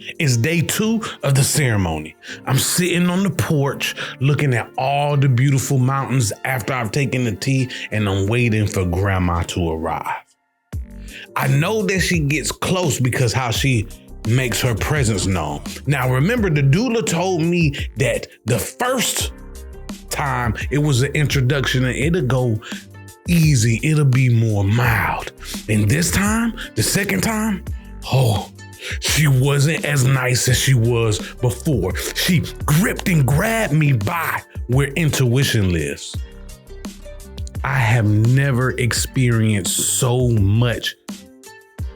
It's day 2 of the ceremony. I'm sitting on the porch looking at all the beautiful mountains after I've taken the tea, and I'm waiting for Grandma to arrive. I know that she gets close because how she makes her presence known. Now, remember, the doula told me that the first time it was an introduction and it'll go easy, it'll be more mild. And this time, the second time, she wasn't as nice as she was before. She gripped and grabbed me by where intuition lives. I have never experienced so much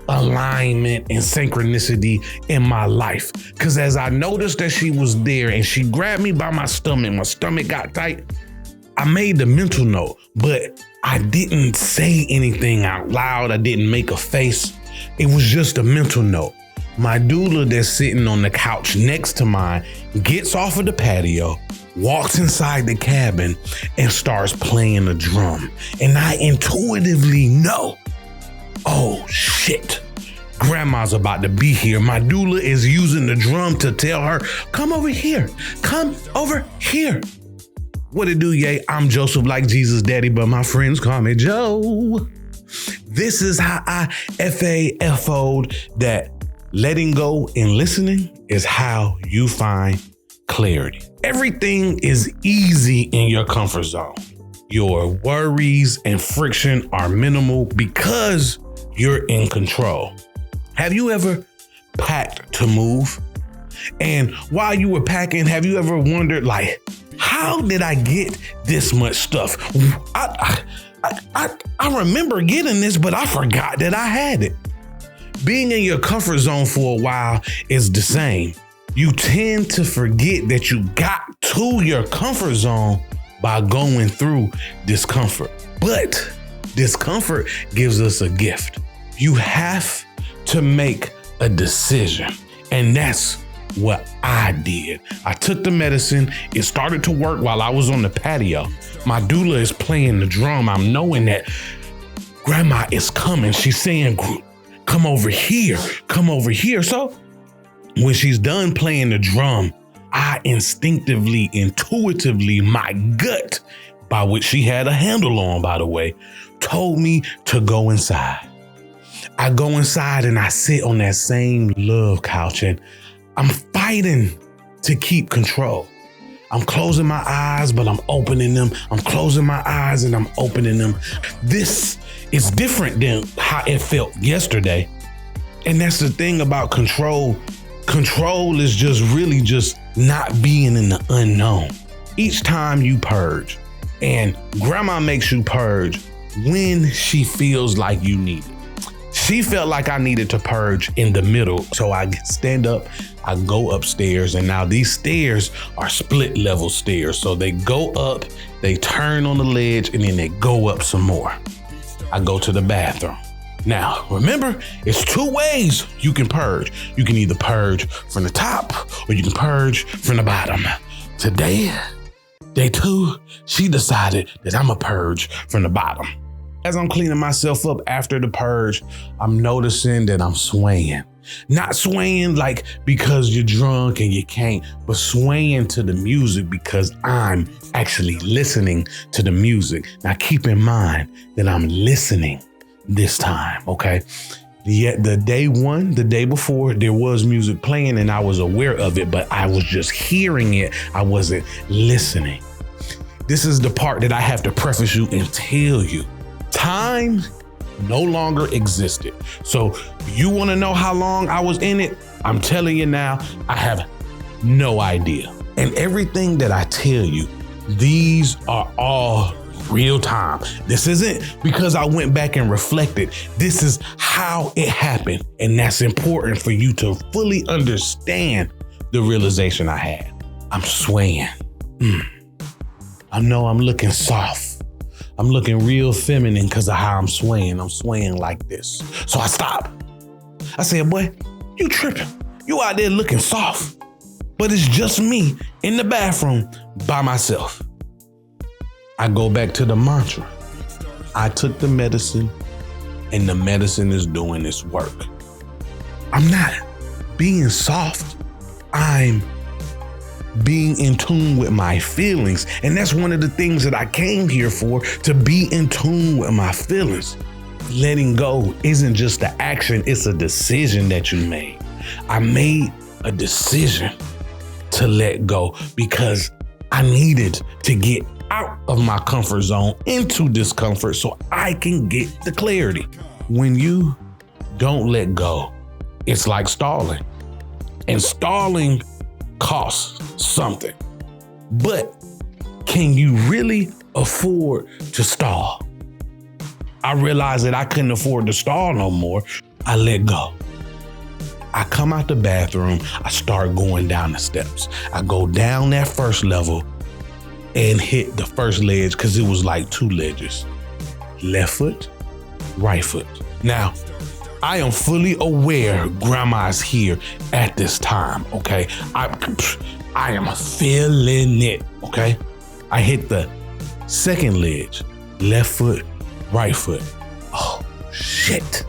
alignment and synchronicity in my life. Because as I noticed that she was there and she grabbed me by my stomach got tight, I made the mental note, but I didn't say anything out loud. I didn't make a face. It was just a mental note. My doula that's sitting on the couch next to mine gets off of the patio, walks inside the cabin, and starts playing a drum. And I intuitively know, oh shit, Grandma's about to be here. My doula is using the drum to tell her, come over here, come over here. What it do, yay? I'm Joseph, like Jesus' daddy, but my friends call me Joe. This is how I FAFO'd that letting go and listening is how you find clarity. Everything is easy in your comfort zone. Your worries and friction are minimal because you're in control. Have you ever packed to move? And while you were packing, have you ever wondered, like, how did I get this much stuff? I remember getting this, but I forgot that I had it. Being in your comfort zone for a while is the same. You tend to forget that you got to your comfort zone by going through discomfort. But discomfort gives us a gift. You have to make a decision. And that's what I did. I took the medicine. It started to work while I was on the patio. My doula is playing the drum. I'm knowing that Grandma is coming. She's saying, come over here, come over here. So when she's done playing the drum, I instinctively, intuitively, my gut, by which she had a handle on, by the way, told me to go inside. I go inside and I sit on that same love couch and I'm fighting to keep control. I'm closing my eyes, but I'm opening them. I'm closing my eyes and I'm opening them. This is different than how it felt yesterday. And that's the thing about control. Control is just really just not being in the unknown. Each time you purge, and Grandma makes you purge when she feels like you need it. She felt like I needed to purge in the middle. So I stand up, I go upstairs, and now these stairs are split level stairs. So they go up, they turn on the ledge, and then they go up some more. I go to the bathroom. Now, remember, it's 2 ways you can purge. You can either purge from the top or you can purge from the bottom. Today, day 2, she decided that I'm a purge from the bottom. As I'm cleaning myself up after the purge, I'm noticing that I'm swaying. Not swaying like because you're drunk and you can't, but swaying to the music because I'm actually listening to the music. Now keep in mind that I'm listening this time, okay? Yet the day 1, the day before, there was music playing and I was aware of it, but I was just hearing it. I wasn't listening. This is the part that I have to preface you and tell you. Time no longer existed. So you want to know how long I was in it? I'm telling you now, I have no idea. And everything that I tell you, these are all real time. This isn't because I went back and reflected. This is how it happened. And that's important for you to fully understand the realization I had. I'm swaying. I know I'm looking soft. I'm looking real feminine because of how I'm swaying. I'm swaying like this. So I stop. I said, boy, you tripping. You out there looking soft. But it's just me in the bathroom by myself. I go back to the mantra. I took the medicine and the medicine is doing its work. I'm not being soft, I'm being in tune with my feelings. And that's one of the things that I came here for, to be in tune with my feelings. Letting go isn't just the action, it's a decision that you made. I made a decision to let go because I needed to get out of my comfort zone into discomfort so I can get the clarity. When you don't let go, it's like stalling. And stalling costs something. But can you really afford to stall? I realized that I couldn't afford to stall no more. I let go. I come out the bathroom, I start going down the steps. I go down that first level and hit the first ledge because it was like 2 ledges. Left foot, right foot. Now, I am fully aware grandma's here at this time, okay? I am feeling it, okay? I hit the second ledge, left foot, right foot. Oh, shit.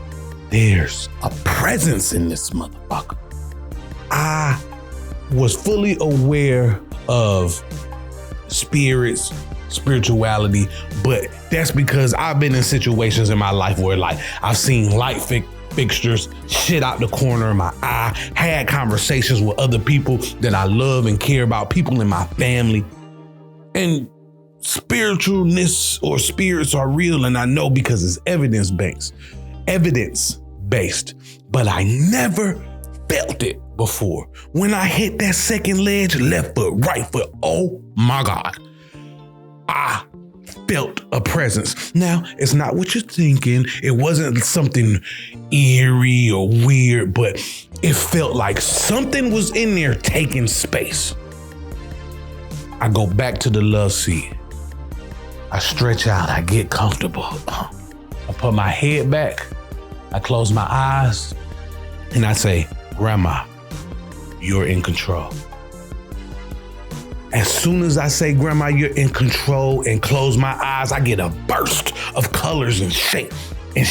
There's a presence in this motherfucker. I was fully aware of spirits, spirituality, but that's because I've been in situations in my life where like I've seen light fixtures, shit out the corner of my eye, had conversations with other people that I love and care about, people in my family. And spiritualness or spirits are real, and I know because it's evidence-based, but I never felt it before. When I hit that second ledge, left foot, right foot, oh my God, I felt a presence. Now, it's not what you're thinking. It wasn't something eerie or weird, but it felt like something was in there taking space. I go back to the love seat. I stretch out, I get comfortable. I put my head back, I close my eyes, and I say, Grandma, you're in control. As soon as I say, Grandma, you're in control, and close my eyes, I get a burst of colors and shapes. And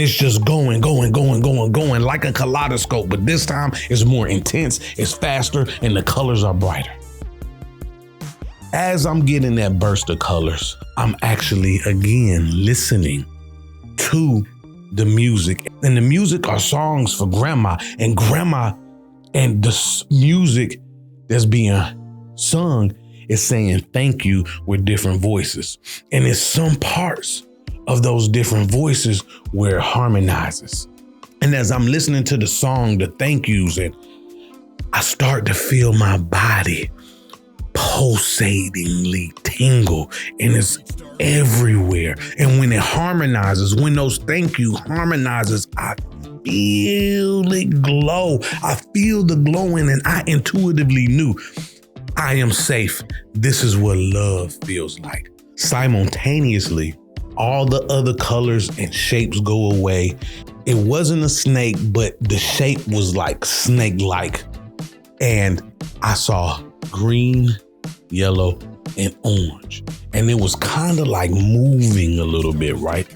it's just going like a kaleidoscope. But this time it's more intense, it's faster, and the colors are brighter. As I'm getting that burst of colors, I'm actually, again, listening to the music. And the music are songs for Grandma. And Grandma and the music that's being sung is saying thank you with different voices. And it's some parts of those different voices where it harmonizes. And as I'm listening to the song, the thank yous, and I start to feel my body pulsatingly tingle, and it's everywhere. And when it harmonizes, when those thank you harmonizes, I feel it glow. I feel the glowing, and I intuitively knew I am safe. This is what love feels like. Simultaneously, all the other colors and shapes go away. It wasn't a snake, but the shape was like snake-like. And I saw green, yellow, and orange. And it was kind of like moving a little bit, right?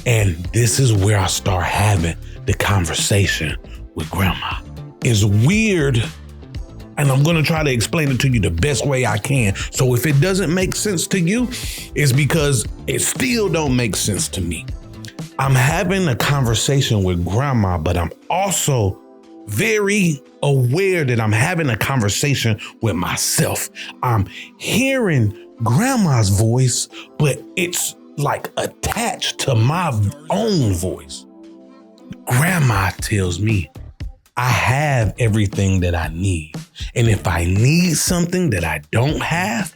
And this is where I start having the conversation with Grandma. It's weird, and I'm going to try to explain it to you the best way I can. So if it doesn't make sense to you, it's because it still don't make sense to me. I'm having a conversation with Grandma, but I'm also very aware that I'm having a conversation with myself. I'm hearing Grandma's voice, but it's like attached to my own voice. Grandma tells me I have everything that I need. And if I need something that I don't have,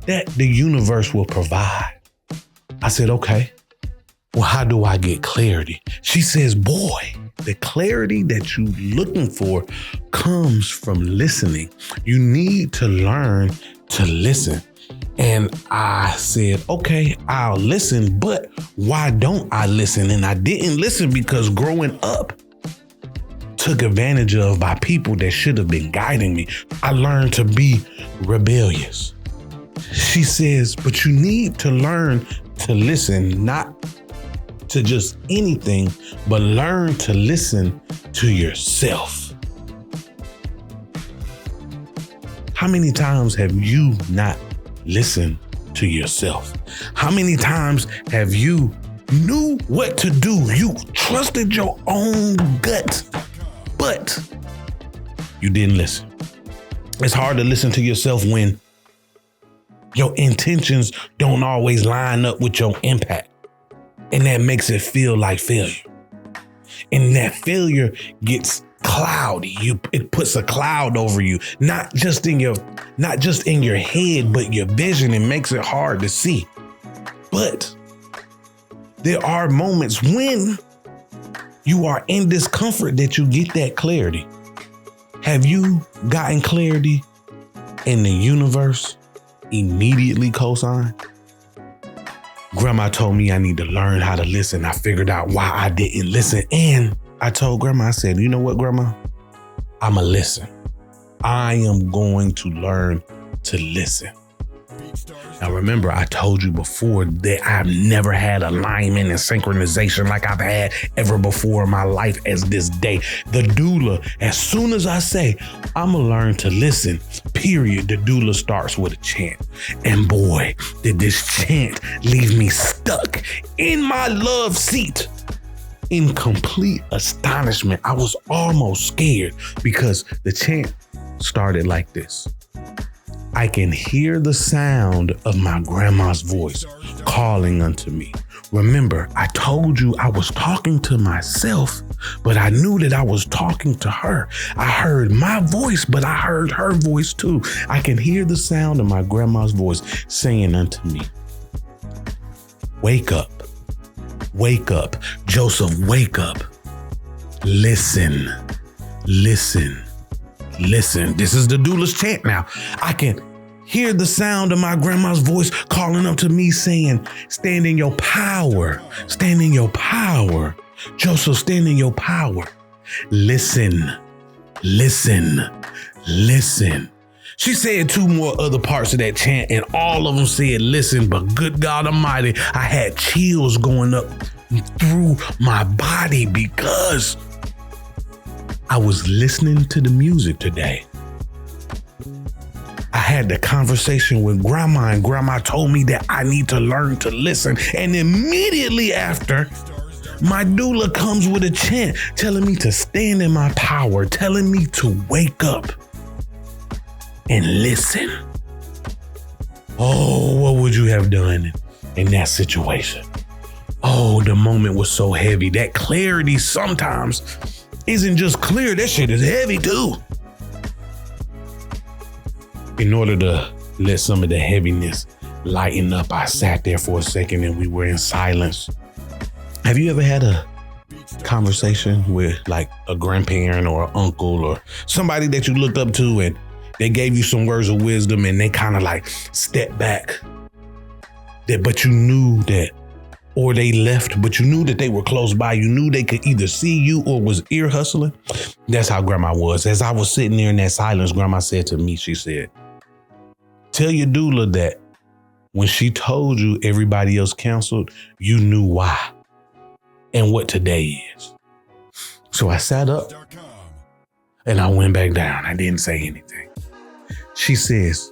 that the universe will provide. I said, okay, well, how do I get clarity? She says, boy, the clarity that you're looking for comes from listening. You need to learn to listen. And I said, okay, I'll listen, but why don't I listen? And I didn't listen because growing up took advantage of by people that should have been guiding me. I learned to be rebellious. She says, but you need to learn to listen, not to just anything, but learn to listen to yourself. How many times have you not listened to yourself? How many times have you knew what to do? You trusted your own gut, but you didn't listen. It's hard to listen to yourself when your intentions don't always line up with your impact. And that makes it feel like failure. And that failure gets cloudy. It puts a cloud over you, not just in your head, but your vision. It makes it hard to see. But there are moments when you are in discomfort that you get that clarity. Have you gotten clarity and the universe immediately co-signed? Grandma told me I need to learn how to listen. I figured out why I didn't listen. And I told Grandma, I said, you know what, Grandma? I'ma listen. I am going to learn to listen. Now, remember, I told you before that I've never had alignment and synchronization like I've had ever before in my life as this day. The doula, as soon as I say, I'm going to learn to listen, period, the doula starts with a chant. And boy, did this chant leave me stuck in my love seat. In complete astonishment. I was almost scared because the chant started like this. I can hear the sound of my grandma's voice calling unto me. Remember, I told you I was talking to myself, but I knew that I was talking to her. I heard my voice, but I heard her voice too. I can hear the sound of my grandma's voice saying unto me, wake up, Joseph, wake up. Listen. This is the doula's chant now. I can hear the sound of my grandma's voice calling up to me saying, stand in your power. Stand in your power. Joseph, stand in your power. Listen. She said two more other parts of that chant and all of them said listen, but good God Almighty, I had chills going up through my body because I was listening to the music today. I had the conversation with Grandma and Grandma told me that I need to learn to listen. And immediately after, my doula comes with a chant telling me to stand in my power, telling me to wake up and listen. Oh, what would you have done in that situation? Oh, the moment was so heavy. That clarity sometimes isn't just clear, that shit is heavy too. In order to let some of the heaviness lighten up, I sat there for a second and we were in silence. Have you ever had a conversation with like a grandparent or an uncle or somebody that you looked up to and they gave you some words of wisdom and they kind of like stepped back, but you knew that, or they left, but you knew that they were close by. You knew they could either see you or was ear hustling. That's how Grandma was. As I was sitting there in that silence, Grandma said to me, she said, tell your doula that when she told you everybody else canceled, you knew why and what today is. So I sat up and I went back down. I didn't say anything. She says,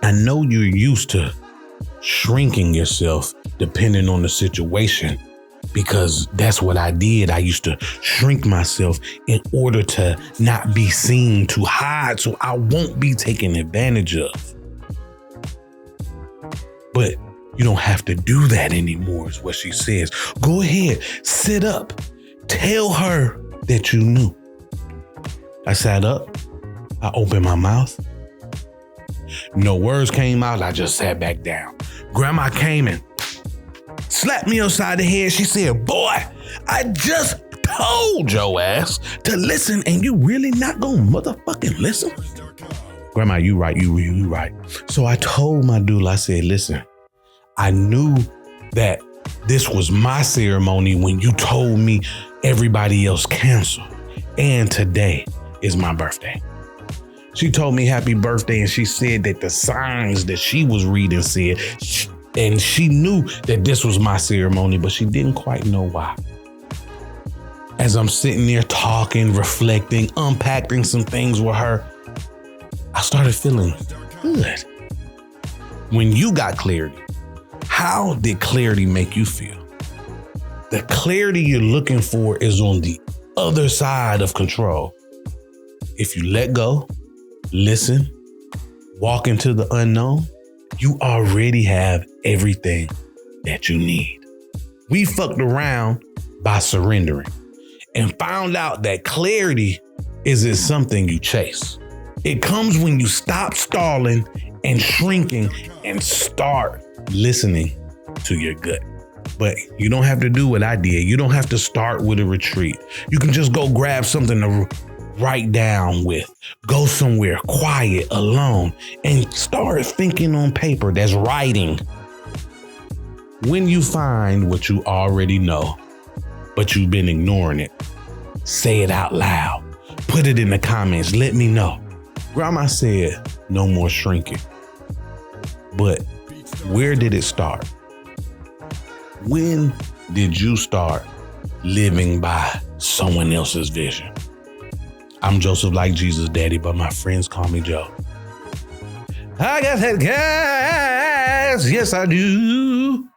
I know you're used to shrinking yourself depending on the situation, because that's what I did. I used to shrink myself in order to not be seen, to hide, so I won't be taken advantage of. But you don't have to do that anymore, is what she says. Go ahead, sit up, tell her that you knew. I sat up, I opened my mouth. No words came out, I just sat back down. Grandma came and slapped me upside the head. She said, boy, I just told your ass to listen and you really not gonna motherfucking listen? Grandma, you right, you right. So I told my doula, I said, listen, I knew that this was my ceremony when you told me everybody else canceled. And today is my birthday. She told me happy birthday and she said that the signs that she was reading said, and she knew that this was my ceremony, but she didn't quite know why. As I'm sitting there talking, reflecting, unpacking some things with her, I started feeling good. When you got clarity, how did clarity make you feel? The clarity you're looking for is on the other side of control. If you let go, listen, walk into the unknown, you already have everything that you need. We fucked around by surrendering and found out that clarity isn't something you chase. It comes when you stop stalling and shrinking and start listening to your gut. But you don't have to do what I did. You don't have to start with a retreat. You can just go grab something to write down with. Go somewhere quiet, alone, and start thinking on paper. That's writing. When you find what you already know, but you've been ignoring it, say it out loud. Put it in the comments. Let me know. Grandma said, no more shrinking. But where did it start? When did you start living by someone else's vision? I'm Joseph like Jesus Daddy, but my friends call me Joe. I got that gas, yes I do.